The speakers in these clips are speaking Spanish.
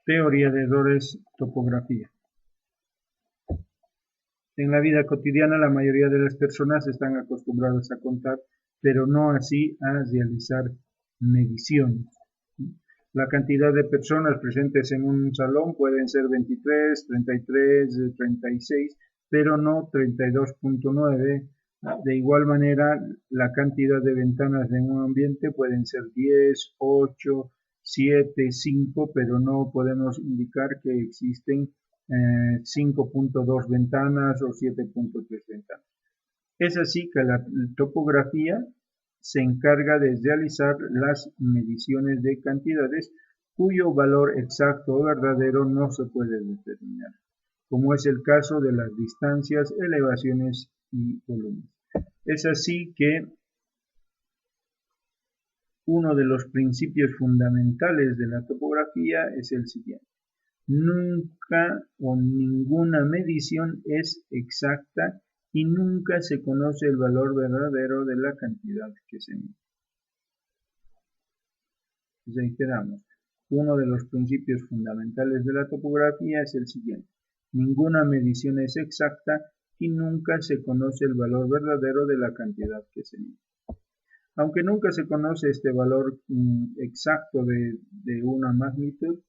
Teoría de errores, topografía. En la vida cotidiana la mayoría de las personas están acostumbradas a contar, pero no así a realizar mediciones. La cantidad de personas presentes en un salón pueden ser 23, 33, 36, pero no 32.9. De igual manera, la cantidad de ventanas en un ambiente pueden ser 10, 8, 7, 5, pero no podemos indicar que existen 5.2 ventanas o 7.3 ventanas. Es así que la topografía se encarga de realizar las mediciones de cantidades cuyo valor exacto o verdadero no se puede determinar, como es el caso de las distancias, elevaciones y volúmenes. Es así que uno de los principios fundamentales de la topografía es el siguiente: nunca o ninguna medición es exacta y nunca se conoce el valor verdadero de la cantidad que se mide. Reiteramos, uno de los principios fundamentales de la topografía es el siguiente: ninguna medición es exacta y nunca se conoce el valor verdadero de la cantidad que se mide. Aunque nunca se conoce este valor exacto de una magnitud,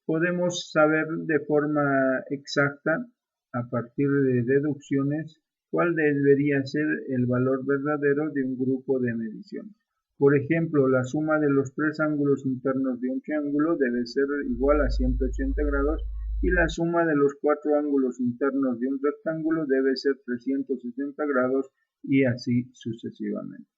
podemos saber de forma exacta, a partir de deducciones, cuál debería ser el valor verdadero de un grupo de mediciones. Por ejemplo, la suma de los tres ángulos internos de un triángulo debe ser igual a 180 grados y la suma de los cuatro ángulos internos de un rectángulo debe ser 360 grados y así sucesivamente.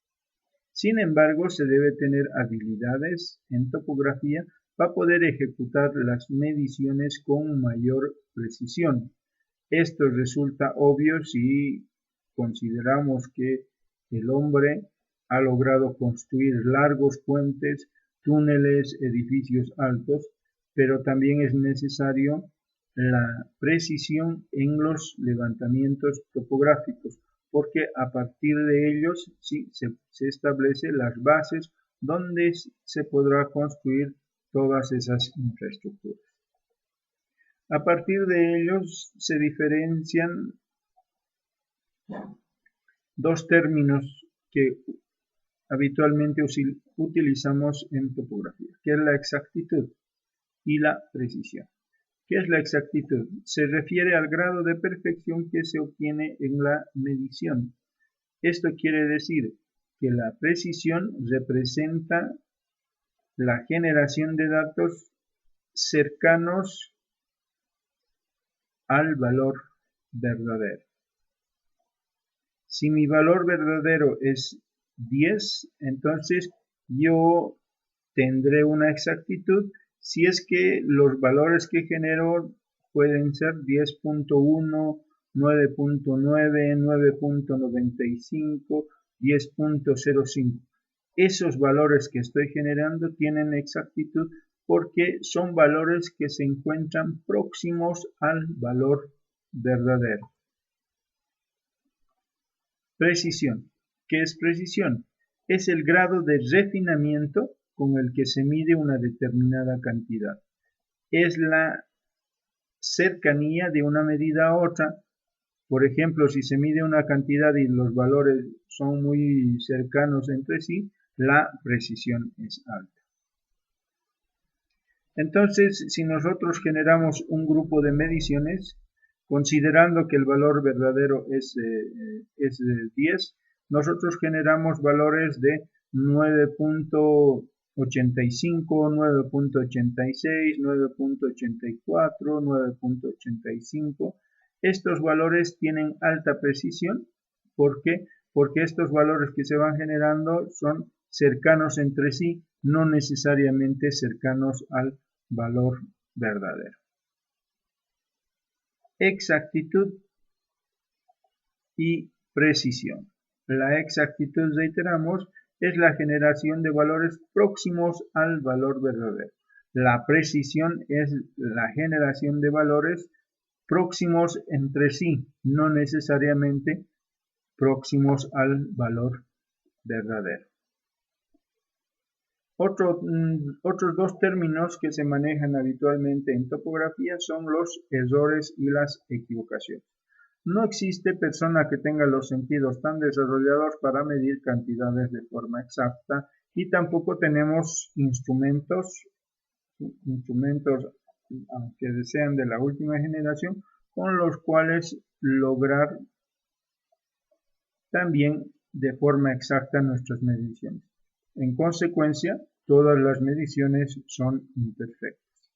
Sin embargo, se debe tener habilidades en topografía para poder ejecutar las mediciones con mayor precisión. Esto resulta obvio si consideramos que el hombre ha logrado construir largos puentes, túneles, edificios altos, pero también es necesario la precisión en los levantamientos topográficos, porque a partir de ellos sí se establecen las bases donde se podrá construir todas esas infraestructuras. A partir de ellos se diferencian dos términos que habitualmente utilizamos en topografía, que es la exactitud y la precisión. ¿Qué es la exactitud? Se refiere al grado de perfección que se obtiene en la medición. Esto quiere decir que la precisión representa la generación de datos cercanos al valor verdadero. Si mi valor verdadero es 10, entonces yo tendré una exactitud si es que los valores que genero pueden ser 10.1, 9.9, 9.95, 10.05. Esos valores que estoy generando tienen exactitud porque son valores que se encuentran próximos al valor verdadero. Precisión. ¿Qué es precisión? Es el grado de refinamiento con el que se mide una determinada cantidad. Es la cercanía de una medida a otra. Por ejemplo, si se mide una cantidad y los valores son muy cercanos entre sí, la precisión es alta. Entonces, si nosotros generamos un grupo de mediciones, considerando que el valor verdadero es 10, nosotros generamos valores de 9.85, 9.86, 9.84, 9.85. Estos valores tienen alta precisión. ¿Por qué? Porque estos valores que se van generando son cercanos entre sí, no necesariamente cercanos al valor verdadero. Exactitud y precisión. La exactitud, reiteramos, es la generación de valores próximos al valor verdadero. La precisión es la generación de valores próximos entre sí, no necesariamente próximos al valor verdadero. Otros dos términos que se manejan habitualmente en topografía son los errores y las equivocaciones. No existe persona que tenga los sentidos tan desarrollados para medir cantidades de forma exacta y tampoco tenemos instrumentos aunque sean de la última generación, con los cuales lograr también de forma exacta nuestras mediciones. En consecuencia, todas las mediciones son imperfectas.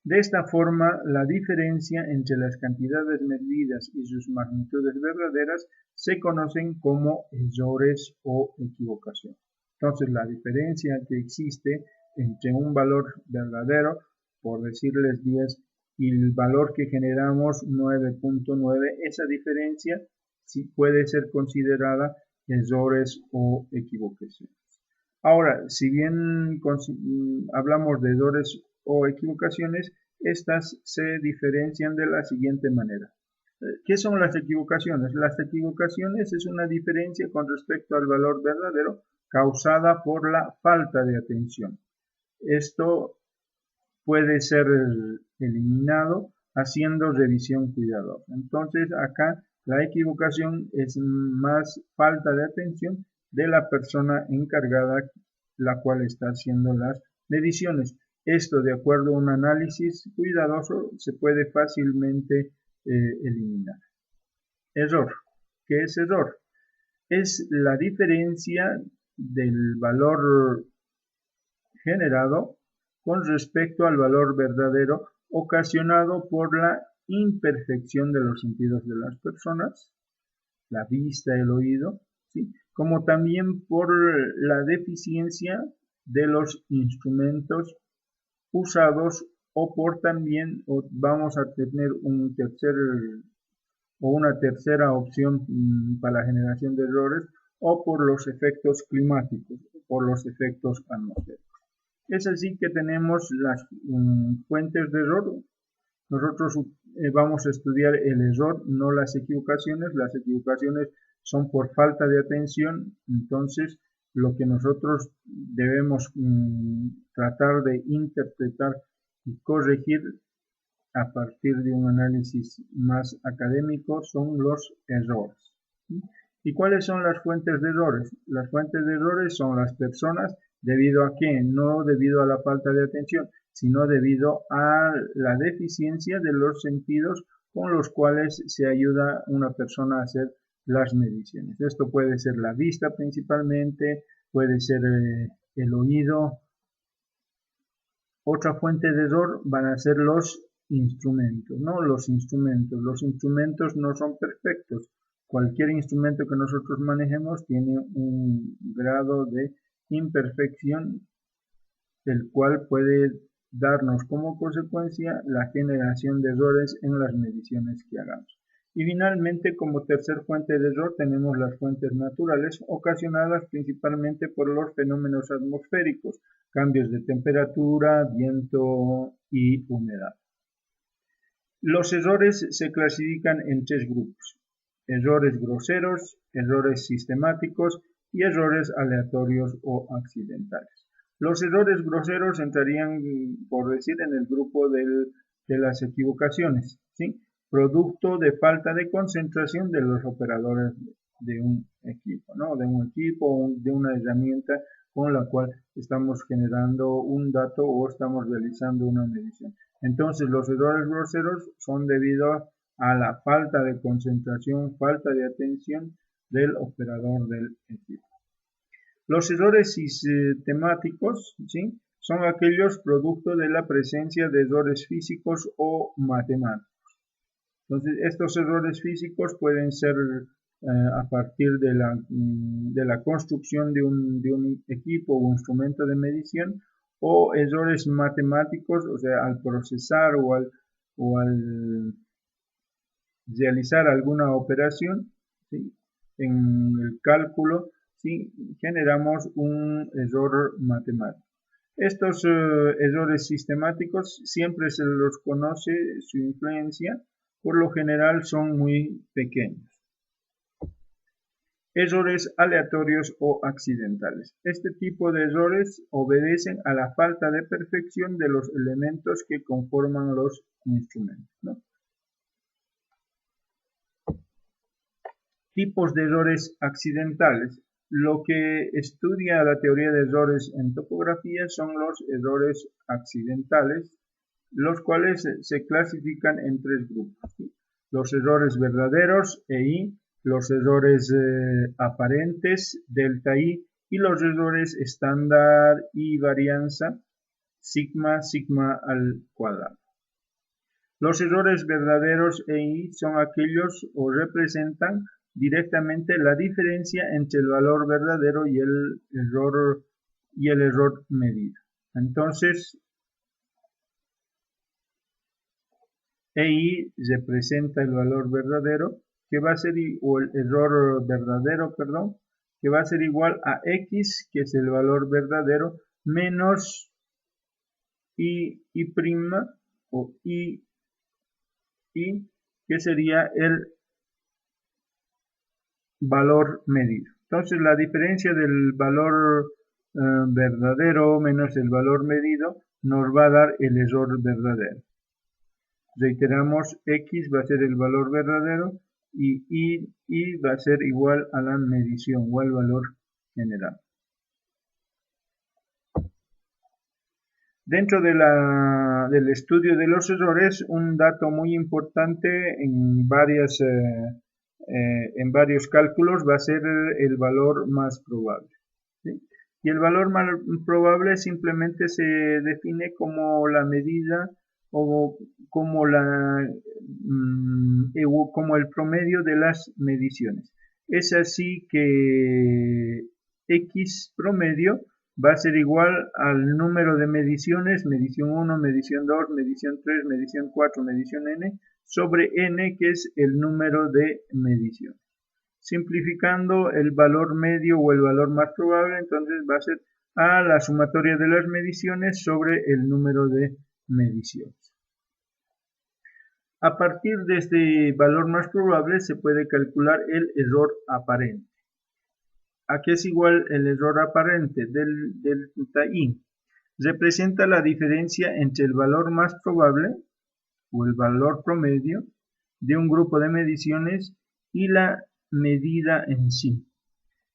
De esta forma, la diferencia entre las cantidades medidas y sus magnitudes verdaderas se conocen como errores o equivocaciones. Entonces, la diferencia que existe entre un valor verdadero, por decirles 10, y el valor que generamos 9.9, esa diferencia sí puede ser considerada errores o equivocaciones. Ahora, si bien hablamos de errores o equivocaciones, estas se diferencian de la siguiente manera. ¿Qué son las equivocaciones? Las equivocaciones es una diferencia con respecto al valor verdadero causada por la falta de atención. Esto puede ser eliminado haciendo revisión cuidadosa. Entonces, acá la equivocación es más falta de atención de la persona encargada, la cual está haciendo las mediciones. Esto, de acuerdo a un análisis cuidadoso, se puede fácilmente eliminar. Error. ¿Qué es error? Es la diferencia del valor generado con respecto al valor verdadero ocasionado por la imperfección de los sentidos de las personas, la vista, el oído, ¿sí? Como también por la deficiencia de los instrumentos usados o por también vamos a tener una tercera opción para la generación de errores o por los efectos climáticos, por los efectos atmosféricos. Es así que tenemos las fuentes de error. Nosotros vamos a estudiar el error, no las equivocaciones. Las equivocaciones son por falta de atención. Entonces, lo que nosotros debemos tratar de interpretar y corregir a partir de un análisis más académico son los errores. ¿Y cuáles son las fuentes de errores? Las fuentes de errores son las personas. ¿Debido a qué? No debido a la falta de atención, sino debido a la deficiencia de los sentidos con los cuales se ayuda a una persona a hacer las mediciones. Esto puede ser la vista principalmente, puede ser el oído. Otra fuente de error van a ser los instrumentos, ¿no? Los instrumentos no son perfectos. Cualquier instrumento que nosotros manejemos tiene un grado de imperfección, el cual puede darnos como consecuencia la generación de errores en las mediciones que hagamos. Y finalmente, como tercer fuente de error, tenemos las fuentes naturales, ocasionadas principalmente por los fenómenos atmosféricos, cambios de temperatura, viento y humedad. Los errores se clasifican en tres grupos: errores groseros, errores sistemáticos y errores aleatorios o accidentales. Los errores groseros entrarían, por decir, en el grupo de las equivocaciones, ¿sí? Producto de falta de concentración de los operadores de un equipo, ¿no? De un equipo, de una herramienta con la cual estamos generando un dato o estamos realizando una medición. Entonces, los errores groseros son debido a la falta de concentración, falta de atención del operador del equipo. Los errores sistemáticos, ¿sí?, son aquellos producto de la presencia de errores físicos o matemáticos. Entonces, estos errores físicos pueden ser a partir de la construcción de un equipo o instrumento de medición, o errores matemáticos, o sea, al procesar o al realizar alguna operación, ¿sí?, en el cálculo, ¿sí?, generamos un error matemático. Estos errores sistemáticos siempre se los conoce su influencia, por lo general son muy pequeños. Errores aleatorios o accidentales. Este tipo de errores obedecen a la falta de perfección de los elementos que conforman los instrumentos, ¿no? Tipos de errores accidentales. Lo que estudia la teoría de errores en topografía son los errores accidentales, los cuales se clasifican en tres grupos, ¿sí? Los errores verdaderos, EI, los errores aparentes, delta I, y los errores estándar y varianza, sigma, sigma al cuadrado. Los errores verdaderos EI son aquellos o representan directamente la diferencia entre el valor verdadero y el error medido. Entonces, EI representa el valor verdadero, que va a ser, o el error verdadero, perdón, que va a ser igual a X, que es el valor verdadero, menos I prima, o I, que sería el valor medido. Entonces, la diferencia del valor verdadero menos el valor medido nos va a dar el error verdadero. Reiteramos, X va a ser el valor verdadero y I va a ser igual a la medición o al valor general. Dentro del estudio de los errores, un dato muy importante en varios cálculos va a ser el valor más probable, ¿sí? Y el valor más probable simplemente se define como la medida o como el promedio de las mediciones. Es así que X promedio va a ser igual al número de mediciones, medición 1, medición 2, medición 3, medición 4, medición n, sobre n, que es el número de mediciones. Simplificando el valor medio o el valor más probable, entonces va a ser a la sumatoria de las mediciones sobre el número de mediciones. A partir de este valor más probable se puede calcular el error aparente. ¿A qué es igual el error aparente del delta I? Representa la diferencia entre el valor más probable o el valor promedio de un grupo de mediciones y la medida en sí.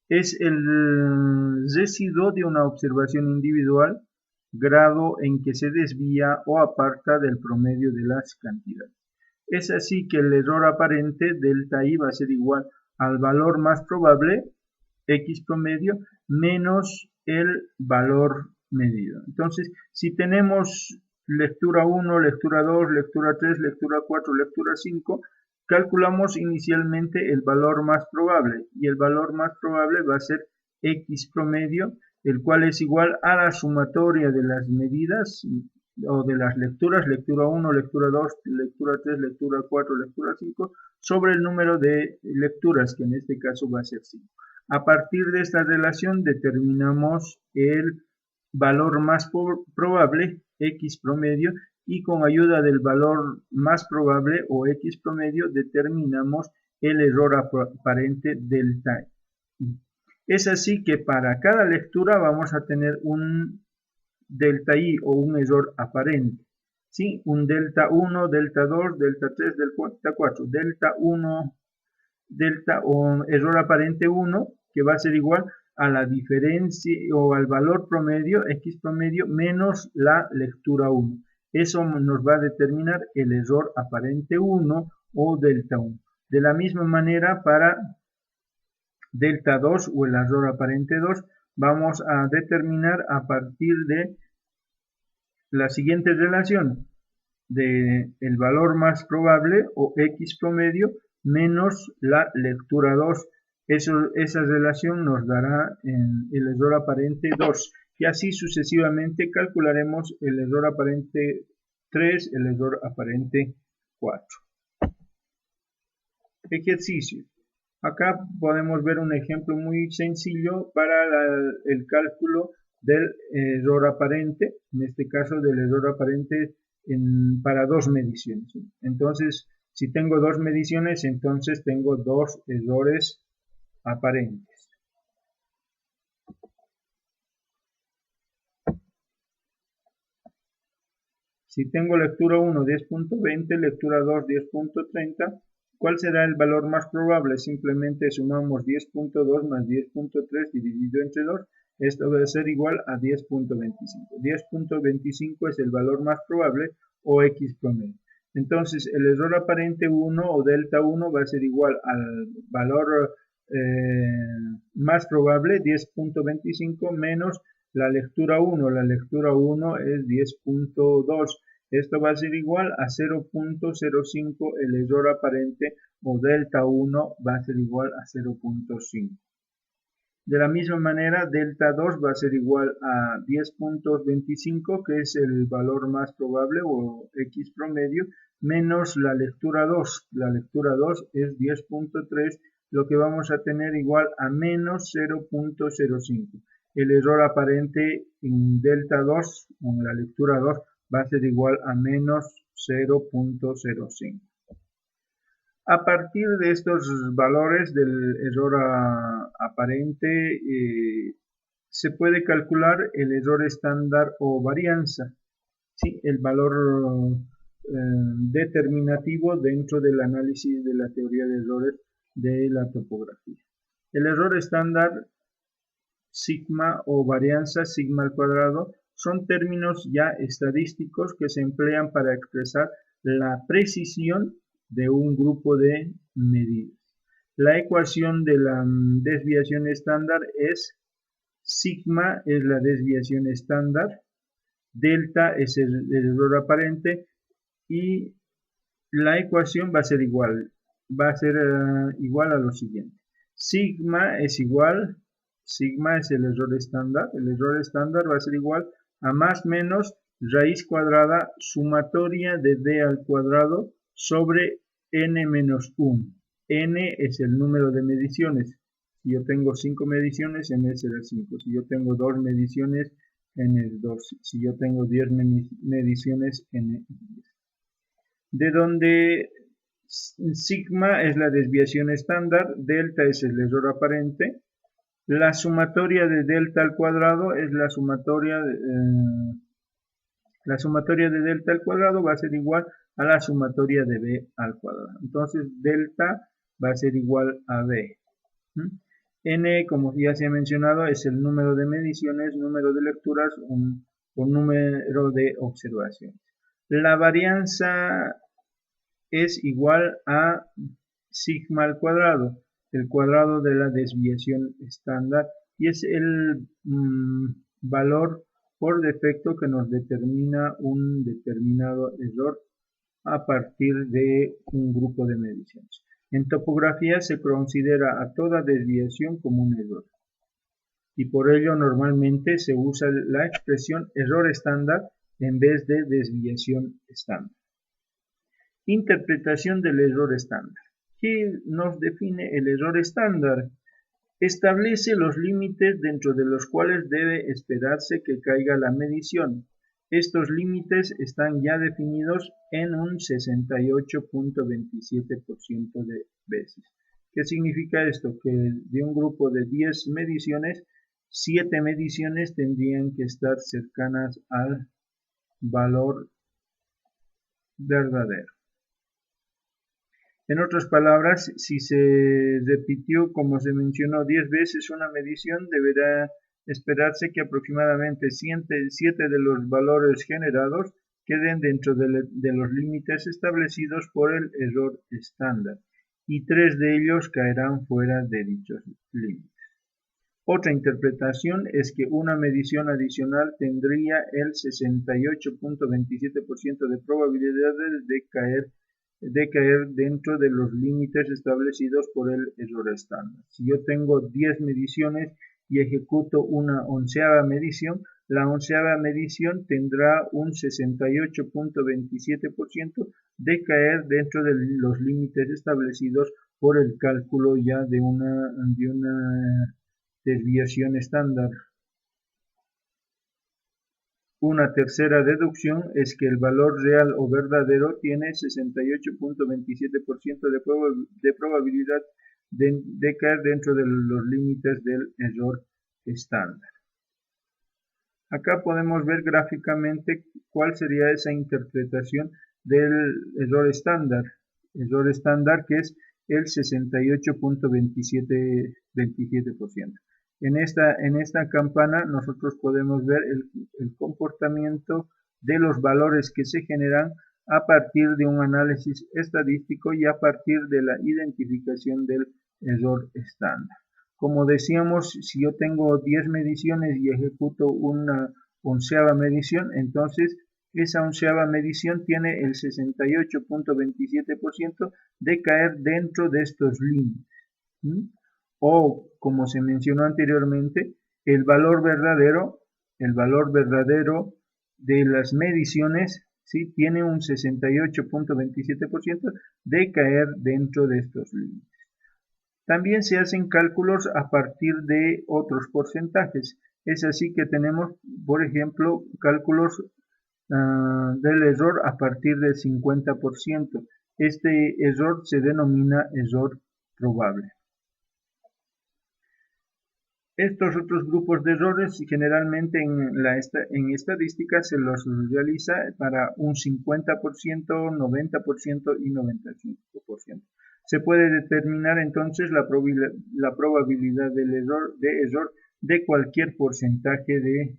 Es el residuo de una observación individual, grado en que se desvía o aparta del promedio de las cantidades. Es así que el error aparente delta I va a ser igual al valor más probable, X promedio, menos el valor medido. Entonces, si tenemos lectura 1, lectura 2, lectura 3, lectura 4, lectura 5, calculamos inicialmente el valor más probable, y el valor más probable va a ser X promedio, el cual es igual a la sumatoria de las medidas o de las lecturas, lectura 1, lectura 2, lectura 3, lectura 4, lectura 5, sobre el número de lecturas, que en este caso va a ser 5. A partir de esta relación determinamos el valor más probable, X promedio, y con ayuda del valor más probable o X promedio determinamos el error aparente delta I. Es así que para cada lectura vamos a tener un delta I o un error aparente, ¿sí? Un delta 1, delta 2, delta 3, delta 4, delta 1, delta o error aparente 1, que va a ser igual a la diferencia o al valor promedio, X promedio, menos la lectura 1. Eso nos va a determinar el error aparente 1 o delta 1. De la misma manera, para delta 2 o el error aparente 2, vamos a determinar a partir de la siguiente relación de el valor más probable o X promedio menos la lectura 2. Esa relación nos dará el error aparente 2, y así sucesivamente calcularemos el error aparente 3, el error aparente 4. Ejercicio. Acá podemos ver un ejemplo muy sencillo para el cálculo del error aparente, en este caso del error aparente para dos mediciones. Entonces, si tengo dos mediciones, entonces tengo dos errores aparentes. Si tengo lectura 1 10.20, lectura 2 10.30, ¿cuál será el valor más probable? Simplemente sumamos 10.2 más 10.3 dividido entre 2. Esto va a ser igual a 10.25. 10.25 es el valor más probable o X promedio. Entonces, el error aparente 1 o delta 1 va a ser igual al valor más probable, 10.25, menos la lectura 1. La lectura 1 es 10.2. Esto va a ser igual a 0.05. El error aparente o delta 1 va a ser igual a 0.5. De la misma manera, delta 2 va a ser igual a 10.25, que es el valor más probable o X promedio, menos la lectura 2. La lectura 2 es 10.3, lo que vamos a tener igual a menos 0.05. El error aparente en delta 2, en la lectura 2, va a ser igual a menos 0.05. A partir de estos valores del error aparente, se puede calcular el error estándar o varianza, ¿sí? El valor determinativo dentro del análisis de la teoría de errores de la topografía. El error estándar, sigma o varianza, sigma al cuadrado, son términos ya estadísticos que se emplean para expresar la precisión de un grupo de medidas. La ecuación de la desviación estándar es sigma es la desviación estándar, delta es el error aparente y la ecuación va a ser igual a lo siguiente. Sigma es el error estándar. El error estándar va a ser igual a más menos raíz cuadrada sumatoria de d al cuadrado sobre n menos 1. N es el número de mediciones. Si yo tengo 5 mediciones, n será 5. Si yo tengo 2 mediciones, n es 2. Si yo tengo 10 mediciones, n es 10. De donde sigma es la desviación estándar, delta es el error aparente. La sumatoria de delta al cuadrado es la sumatoria de delta al cuadrado va a ser igual a la sumatoria de b al cuadrado. Entonces, delta va a ser igual a b. N, como ya se ha mencionado, es el número de mediciones, número de lecturas o número de observaciones. La varianza es igual a sigma al cuadrado, el cuadrado de la desviación estándar, y es el valor por defecto que nos determina un determinado error a partir de un grupo de mediciones. En topografía se considera a toda desviación como un error, y por ello normalmente se usa la expresión error estándar en vez de desviación estándar. Interpretación del error estándar. ¿Qué nos define el error estándar? Establece los límites dentro de los cuales debe esperarse que caiga la medición. Estos límites están ya definidos en un 68.27% de veces. ¿Qué significa esto? Que de un grupo de 10 mediciones, 7 mediciones tendrían que estar cercanas al valor verdadero. En otras palabras, si se repitió, como se mencionó, 10 veces una medición, deberá esperarse que aproximadamente 7 de los valores generados queden dentro de los límites establecidos por el error estándar, y 3 de ellos caerán fuera de dichos límites. Otra interpretación es que una medición adicional tendría el 68.27% de probabilidades de caer dentro de los límites establecidos por el error estándar. Si yo tengo 10 mediciones y ejecuto una onceava medición, la onceava medición tendrá un 68.27% de caer dentro de los límites establecidos por el cálculo ya de una desviación estándar. Una tercera deducción es que el valor real o verdadero tiene 68.27% de probabilidad de caer dentro de los límites del error estándar. Acá podemos ver gráficamente cuál sería esa interpretación del error estándar que es el 68.27%. En esta campana nosotros podemos ver el comportamiento de los valores que se generan a partir de un análisis estadístico y a partir de la identificación del error estándar. Como decíamos, si yo tengo 10 mediciones y ejecuto una onceava medición, entonces esa onceava medición tiene el 68.27% de caer dentro de estos límites. O, como se mencionó anteriormente, el valor verdadero de las mediciones, ¿sí?, tiene un 68.27% de caer dentro de estos límites. También se hacen cálculos a partir de otros porcentajes. Es así que tenemos, por ejemplo, cálculos del error a partir del 50%. Este error se denomina error probable. Estos otros grupos de errores generalmente en estadística se los realiza para un 50%, 90% y 95%. Se puede determinar entonces la probabilidad del error de cualquier porcentaje de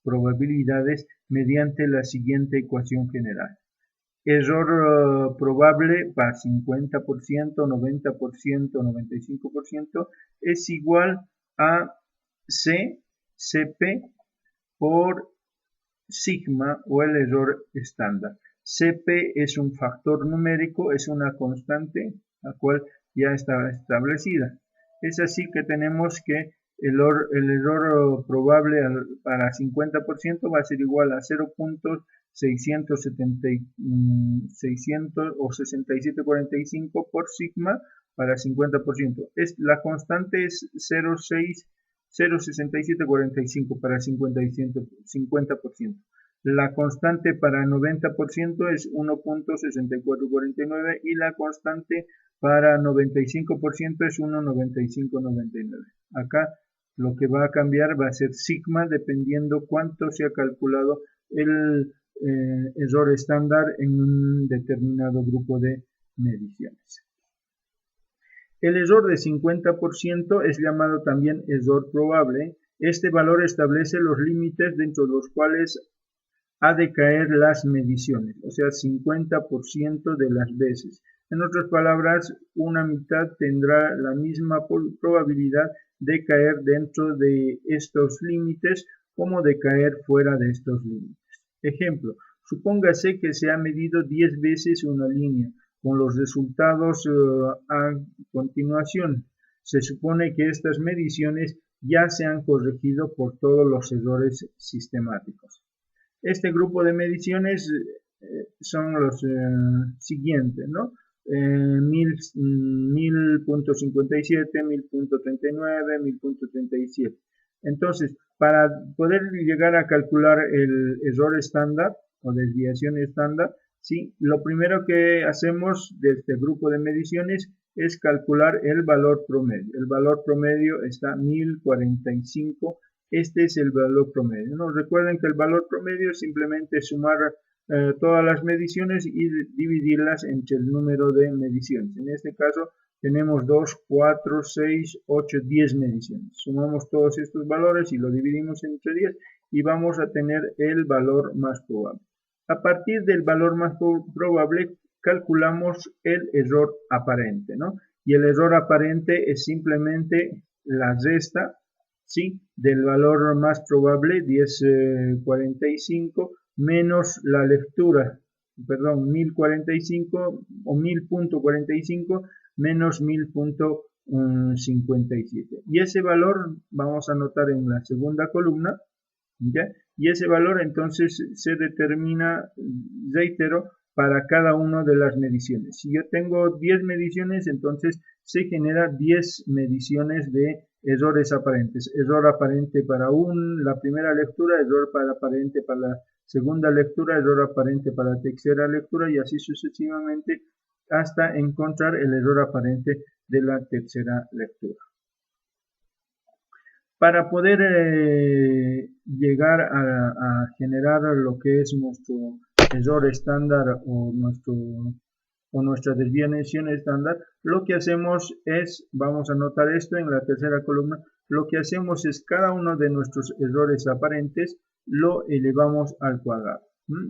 probabilidades mediante la siguiente ecuación general. Error probable para 50%, 90%, 95% es igual a CP por sigma o el error estándar. CP es un factor numérico, es una constante la cual ya está establecida. Es así que tenemos que el error probable para 50% va a ser igual a 0.6745 por sigma para 50%. La constante es 0.6745 para 50%. La constante para 90% es 1.6449 y la constante para 95% es 1.9599. Acá lo que va a cambiar va a ser sigma dependiendo cuánto se ha calculado el error estándar en un determinado grupo de mediciones. El error de 50% es llamado también error probable. Este valor establece los límites dentro de los cuales ha de caer las mediciones, o sea, 50% de las veces. En otras palabras, una mitad tendrá la misma probabilidad de caer dentro de estos límites como de caer fuera de estos límites. Ejemplo, supóngase que se ha medido 10 veces una línea con los resultados a continuación. Se supone que estas mediciones ya se han corregido por todos los errores sistemáticos. Este grupo de mediciones son los siguientes, ¿no? 1000.57, 1000.39, 1000.37. Entonces, para poder llegar a calcular el error estándar o desviación estándar, ¿sí?, lo primero que hacemos de este grupo de mediciones es calcular el valor promedio. El valor promedio está 1045. Este es el valor promedio, ¿no? Recuerden que el valor promedio es simplemente sumar todas las mediciones y dividirlas entre el número de mediciones. En este caso tenemos 2, 4, 6, 8, 10 mediciones. Sumamos todos estos valores y lo dividimos entre 10 y vamos a tener el valor más probable. A partir del valor más probable calculamos el error aparente, ¿no? Y el error aparente es simplemente la resta, ¿sí?, del valor más probable, 1045, menos la lectura, 1045 o 1000.45 menos 1000.57. Y ese valor vamos a anotar en la segunda columna, ¿ya? Y ese valor entonces se determina, reitero, para cada una de las mediciones. Si yo tengo 10 mediciones, entonces se genera 10 mediciones de errores aparentes. Error aparente para la primera lectura, error aparente para la segunda lectura, error aparente para la tercera lectura y así sucesivamente hasta encontrar el error aparente de la tercera lectura. Para poder llegar a generar lo que es nuestro error estándar o nuestra desviación estándar, lo que hacemos es, vamos a anotar esto en la tercera columna, lo que hacemos es cada uno de nuestros errores aparentes lo elevamos al cuadrado.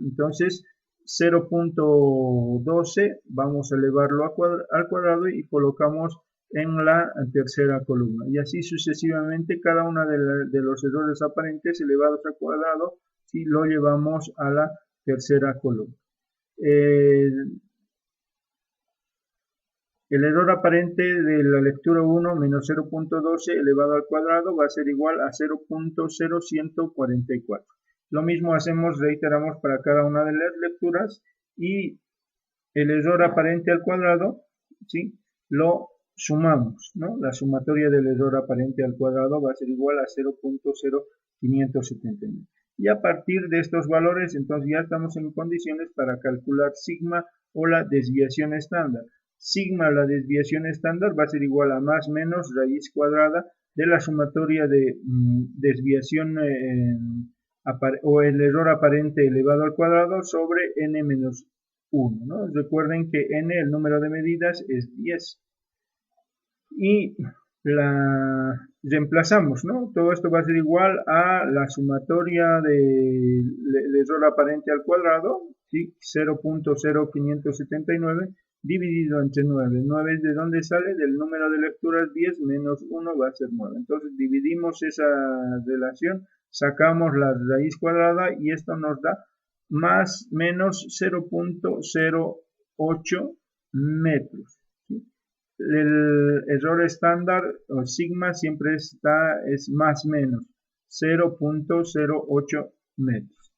Entonces 0.12 vamos a elevarlo al cuadrado y colocamos en la tercera columna, y así sucesivamente cada uno de los errores aparentes elevados al cuadrado si lo llevamos a la tercera columna. El error aparente de la lectura 1 menos 0.12 elevado al cuadrado va a ser igual a 0.0144. Lo mismo hacemos, reiteramos para cada una de las lecturas, y el error aparente al cuadrado, ¿sí?, lo sumamos, ¿no? La sumatoria del error aparente al cuadrado va a ser igual a 0.0579. Y a partir de estos valores, entonces ya estamos en condiciones para calcular sigma o la desviación estándar. Sigma, la desviación estándar, va a ser igual a más menos raíz cuadrada de la sumatoria de desviación o el error aparente elevado al cuadrado sobre n menos 1, ¿no? Recuerden que n, el número de medidas, es 10. Y la reemplazamos, ¿no? Todo esto va a ser igual a la sumatoria del error aparente al cuadrado, ¿sí?, 0.0579 dividido entre 9. 9 es de dónde sale, del número de lecturas 10 menos 1 va a ser 9. Entonces dividimos esa relación, sacamos la raíz cuadrada y esto nos da más menos 0.08 metros. El error estándar o sigma siempre es más menos 0.08 metros.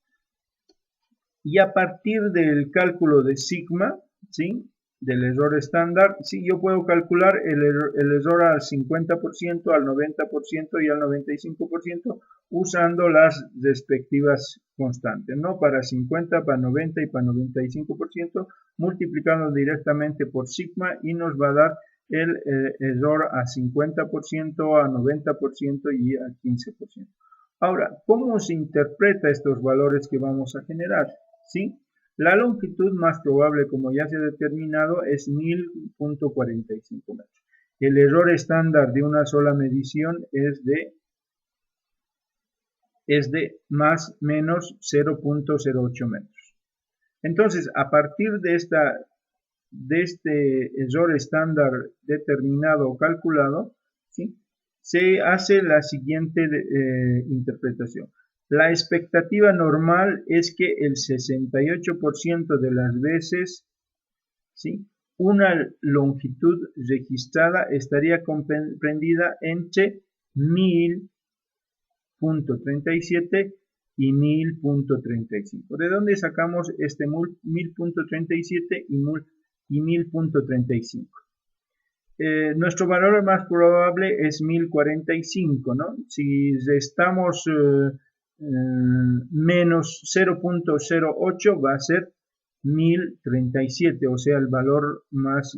Y a partir del cálculo de sigma, ¿sí?, del error estándar, sí, yo puedo calcular el error al 50%, al 90% y al 95% usando las respectivas constantes, ¿no? Para 50, para 90 y para 95%, multiplicando directamente por sigma y nos va a dar el error a 50%, a 90% y a 15%. Ahora, ¿cómo se interpreta estos valores que vamos a generar? ¿Sí? La longitud más probable, como ya se ha determinado, es 1000.45 metros. El error estándar de una sola medición es de más menos 0.08 metros. Entonces, a partir de este error estándar determinado o calculado, ¿sí?, se hace la siguiente interpretación. La expectativa normal es que el 68% de las veces, ¿sí?, una longitud registrada estaría comprendida entre 1000.37 y 1000.35. ¿De dónde sacamos este 1000.37 y 1000.35? Nuestro valor más probable es 1045, ¿no? Si restamos menos 0.08 va a ser 1037, o sea, el valor más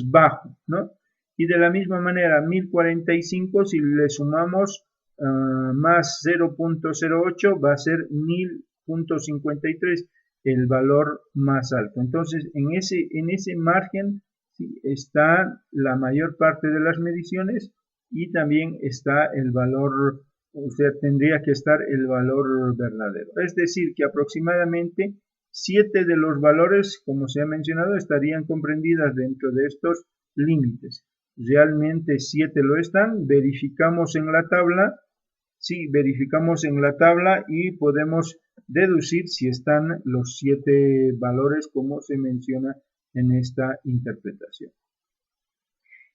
bajo, ¿no? Y de la misma manera, 1045, si le sumamos más 0.08 va a ser 1000.53, el valor más alto. Entonces, en ese margen, ¿sí?, está la mayor parte de las mediciones y también está el valor, o sea, tendría que estar el valor verdadero. Es decir, que aproximadamente 7 de los valores, como se ha mencionado, estarían comprendidas dentro de estos límites. Realmente 7 lo están. Verificamos en la tabla. Sí, verificamos en la tabla y podemos deducir si están los 7 valores como se menciona en esta interpretación.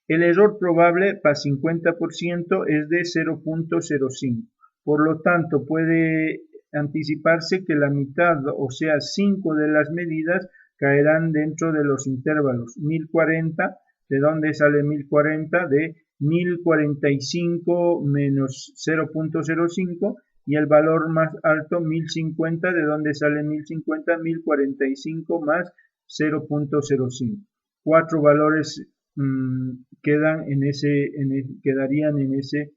El error probable para 50% es de 0.05. Por lo tanto, puede anticiparse que la mitad, o sea, 5 de las medidas caerán dentro de los intervalos 1040, ¿de dónde sale 1040? De 1045 menos 0.05, y el valor más alto 1050, ¿de dónde sale 1050? 1045 más 0.05. 4 valores quedarían en ese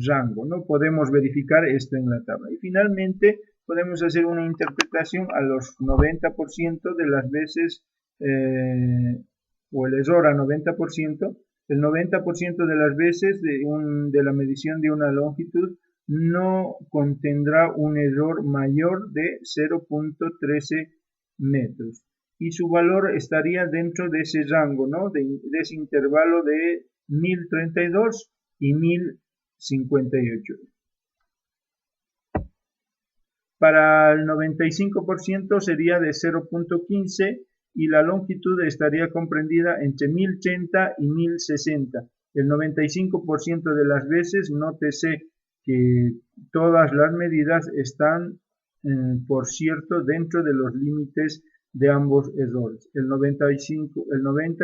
rango, ¿no? Podemos verificar esto en la tabla. Y finalmente podemos hacer una interpretación a los 90% de las veces, o el error a 90%, el 90% de las veces de la medición de una longitud no contendrá un error mayor de 0.13 metros. Y su valor estaría dentro de ese rango, ¿no? De ese intervalo de 1032 y 1058. Para el 95% sería de 0.15 y la longitud estaría comprendida entre 1030 y 1060. El 95% de las veces, nótese que todas las medidas están, por cierto, dentro de los límites de ambos errores, el 90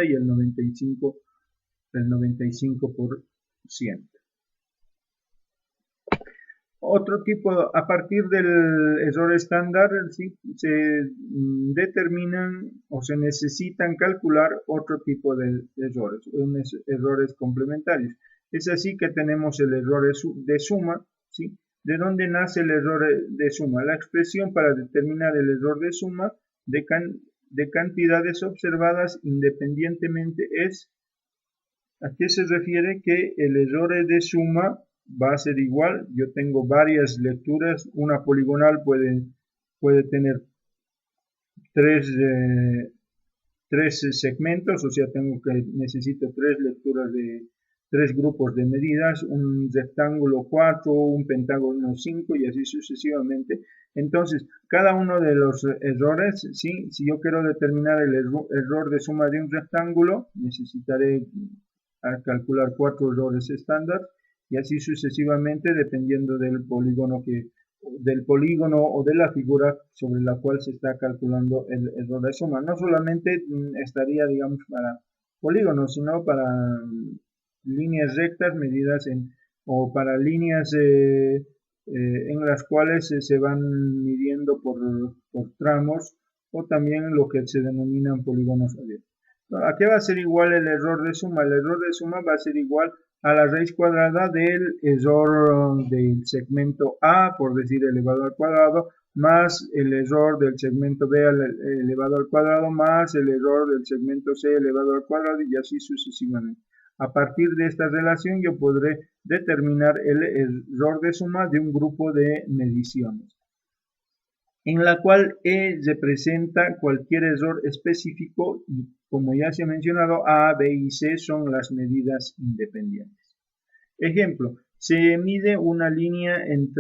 y el 95%. Otro tipo, a partir del error estándar, ¿sí? Se determinan o se necesitan calcular otro tipo de errores, errores complementarios. Es así que tenemos el error de suma, ¿sí? ¿De dónde nace el error de suma? La expresión para determinar el error de suma de cantidades observadas independientemente es, ¿a qué se refiere? Que el error de suma va a ser igual. Yo tengo varias lecturas, una poligonal puede tener tres segmentos, o sea, necesito tres lecturas de tres grupos de medidas, un rectángulo 4, un pentágono 5 y así sucesivamente. Entonces, cada uno de los errores, ¿sí? Si yo quiero determinar el error de suma de un rectángulo, necesitaré calcular 4 errores estándar y así sucesivamente dependiendo del polígono o de la figura sobre la cual se está calculando el error de suma. No solamente estaría, digamos, para polígonos, sino para líneas rectas medidas o para líneas en las cuales se van midiendo por tramos, o también lo que se denominan polígonos abiertos. ¿A qué va a ser igual el error de suma? El error de suma va a ser igual a la raíz cuadrada del error del segmento A, por decir elevado al cuadrado, más el error del segmento B elevado al cuadrado, más el error del segmento C elevado al cuadrado, y así sucesivamente. A partir de esta relación yo podré determinar el error de suma de un grupo de mediciones, en la cual E representa cualquier error específico y, como ya se ha mencionado, A, B y C son las medidas independientes. Ejemplo, se mide una línea en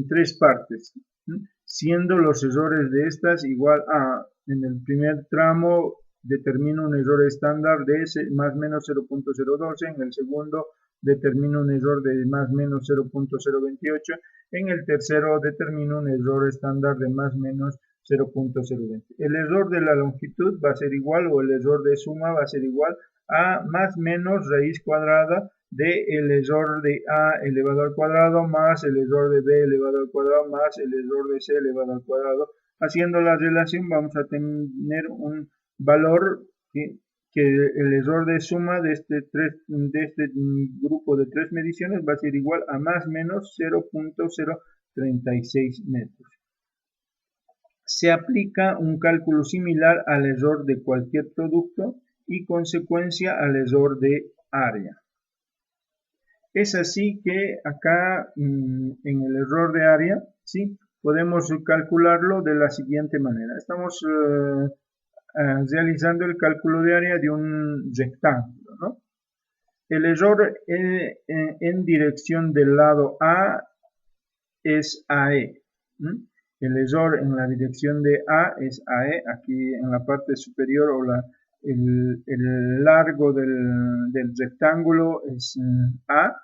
tres partes, siendo los errores de estas igual a, en el primer tramo determino un error estándar de más o menos 0.012, en el segundo determino un error de más o menos 0.028, en el tercero determino un error estándar de más o menos 0.020. El error de la longitud va a ser igual, o el error de suma va a ser igual a más o menos raíz cuadrada del error de A elevado al cuadrado más el error de B elevado al cuadrado más el error de C elevado al cuadrado. Haciendo la relación vamos a tener un valor que el error de suma de este grupo de tres mediciones va a ser igual a más o menos 0.036 metros. Se aplica un cálculo similar al error de cualquier producto y consecuencia al error de área. Es así que acá en el error de área, ¿sí? Podemos calcularlo de la siguiente manera. Estamos realizando el cálculo de área de un rectángulo, ¿no? El error en dirección del lado A es AE. El error en la dirección de A es AE, aquí en la parte superior o el largo del rectángulo es A,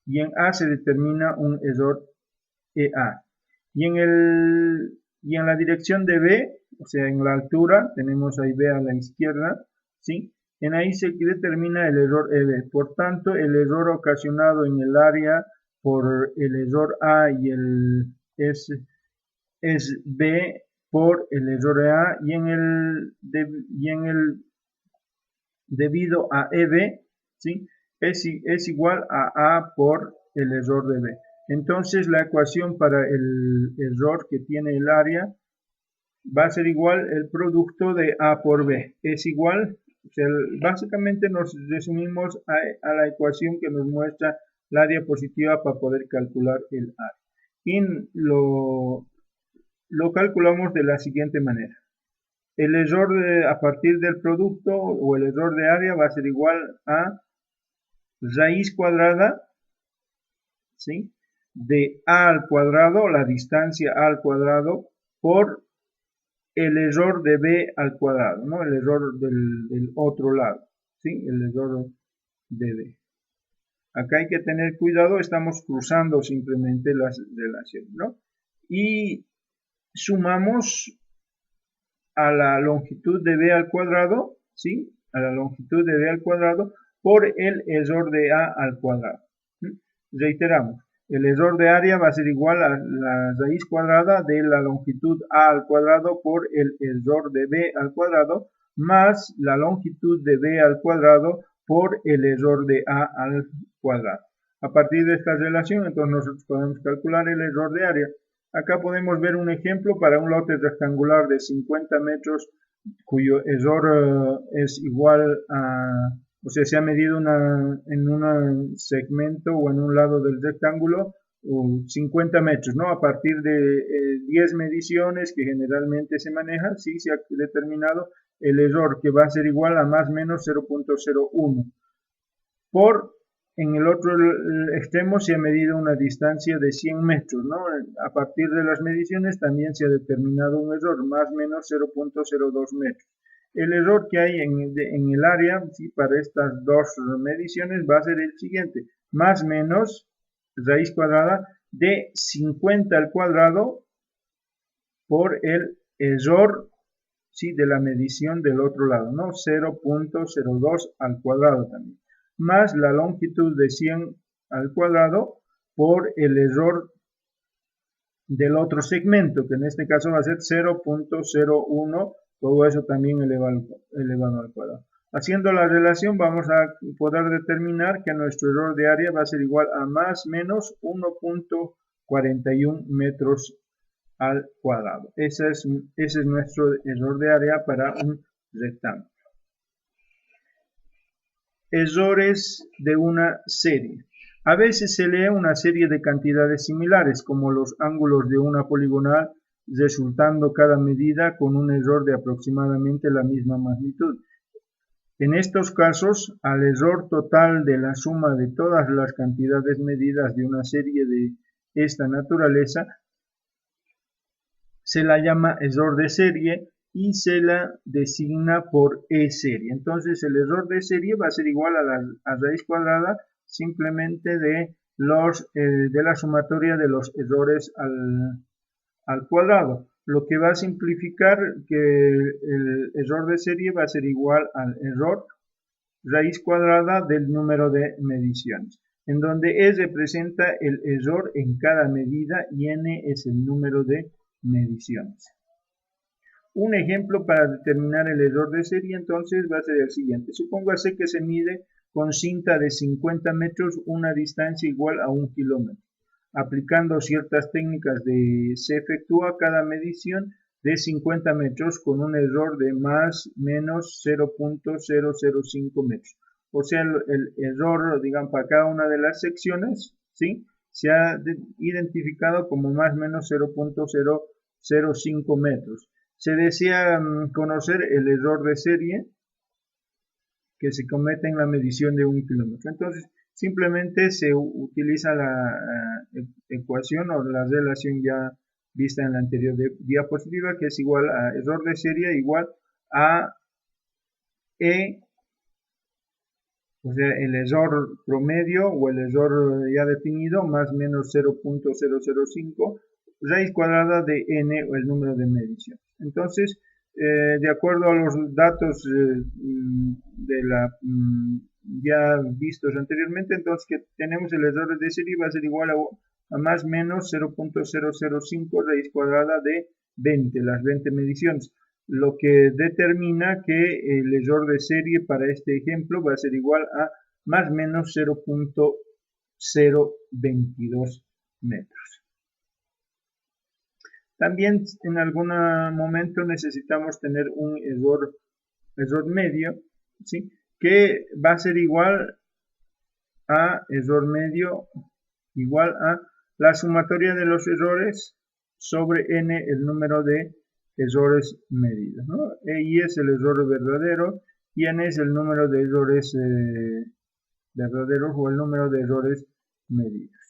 y en A se determina un error EA. Y en la dirección de B, o sea, en la altura, tenemos ahí B a la izquierda, ¿sí? En ahí se determina el error EB. Por tanto, el error ocasionado en el área por el error A y es B por el error A, y en el debido a EB, ¿sí? es igual a A por el error de B. Entonces la ecuación para el error que tiene el área va a ser igual el producto de A por B. Es igual, o sea, básicamente nos resumimos a la ecuación que nos muestra la diapositiva para poder calcular el área. Y lo calculamos de la siguiente manera. El error a partir del producto o el error de área va a ser igual a raíz cuadrada, ¿sí?, de A al cuadrado, la distancia A al cuadrado, por el error de B al cuadrado, ¿no? El error del otro lado, ¿sí? El error de B. Acá hay que tener cuidado, estamos cruzando simplemente las relaciones, ¿no? Y sumamos a la longitud de B al cuadrado, ¿sí? A la longitud de B al cuadrado por el error de A al cuadrado. Reiteramos, el error de área va a ser igual a la raíz cuadrada de la longitud A al cuadrado por el error de B al cuadrado más la longitud de B al cuadrado por el error de A al cuadrado. A partir de esta relación, entonces nosotros podemos calcular el error de área. Acá podemos ver un ejemplo para un lote rectangular de 50 metros cuyo error es igual a, o sea, se ha medido en un segmento o en un lado del rectángulo 50 metros, ¿no? A partir de 10 mediciones que generalmente se maneja, sí se ha determinado el error que va a ser igual a más o menos 0.01. En el otro extremo se ha medido una distancia de 100 metros, ¿no? A partir de las mediciones también se ha determinado un error, más o menos 0.02 metros. El error que hay en el área, ¿sí?, para estas dos mediciones va a ser el siguiente, más o menos raíz cuadrada de 50 al cuadrado por el error, ¿sí?, de la medición del otro lado, ¿no? 0.02 al cuadrado también, más la longitud de 100 al cuadrado por el error del otro segmento, que en este caso va a ser 0.01, todo eso también elevado al cuadrado. Haciendo la relación vamos a poder determinar que nuestro error de área va a ser igual a más o menos 1.41 metros al cuadrado. Ese es nuestro error de área para un rectángulo. Errores de una serie. A veces se lee una serie de cantidades similares, como los ángulos de una poligonal, resultando cada medida con un error de aproximadamente la misma magnitud. En estos casos, al error total de la suma de todas las cantidades medidas de una serie de esta naturaleza se la llama error de serie y se la designa por E serie. Entonces el error de serie va a ser igual a raíz cuadrada simplemente de la sumatoria de los errores al cuadrado, lo que va a significar que el error de serie va a ser igual al error raíz cuadrada del número de mediciones, en donde E representa el error en cada medida y N es el número de mediciones. Un ejemplo para determinar el error de serie entonces va a ser el siguiente. Supóngase que se mide con cinta de 50 metros una distancia igual a 1 kilómetro. Aplicando ciertas técnicas se efectúa cada medición de 50 metros con un error de más o menos 0.005 metros. O sea, el error, digamos, para cada una de las secciones, ¿sí?, se ha identificado como más o menos 0.005 metros. Se desea conocer el error de serie que se comete en la medición de 1 kilómetro. Entonces, simplemente se utiliza la ecuación o la relación ya vista en la anterior diapositiva, que es igual a error de serie igual a E, o sea, el error promedio o el error ya definido, más o menos 0.005, raíz cuadrada de n o el número de medición. Entonces, de acuerdo a los datos ya vistos anteriormente, entonces que tenemos el error de serie va a ser igual a más o menos 0.005 raíz cuadrada de 20, las 20 mediciones. lo que determina que el error de serie para este ejemplo va a ser igual a más o menos 0.022 metros. También en algún momento necesitamos tener un error medio, ¿sí? Que va a ser igual a error medio igual a la sumatoria de los errores sobre n, el número de errores medidos, ¿no? I es el error verdadero y n es el número de errores verdaderos o el número de errores medidos.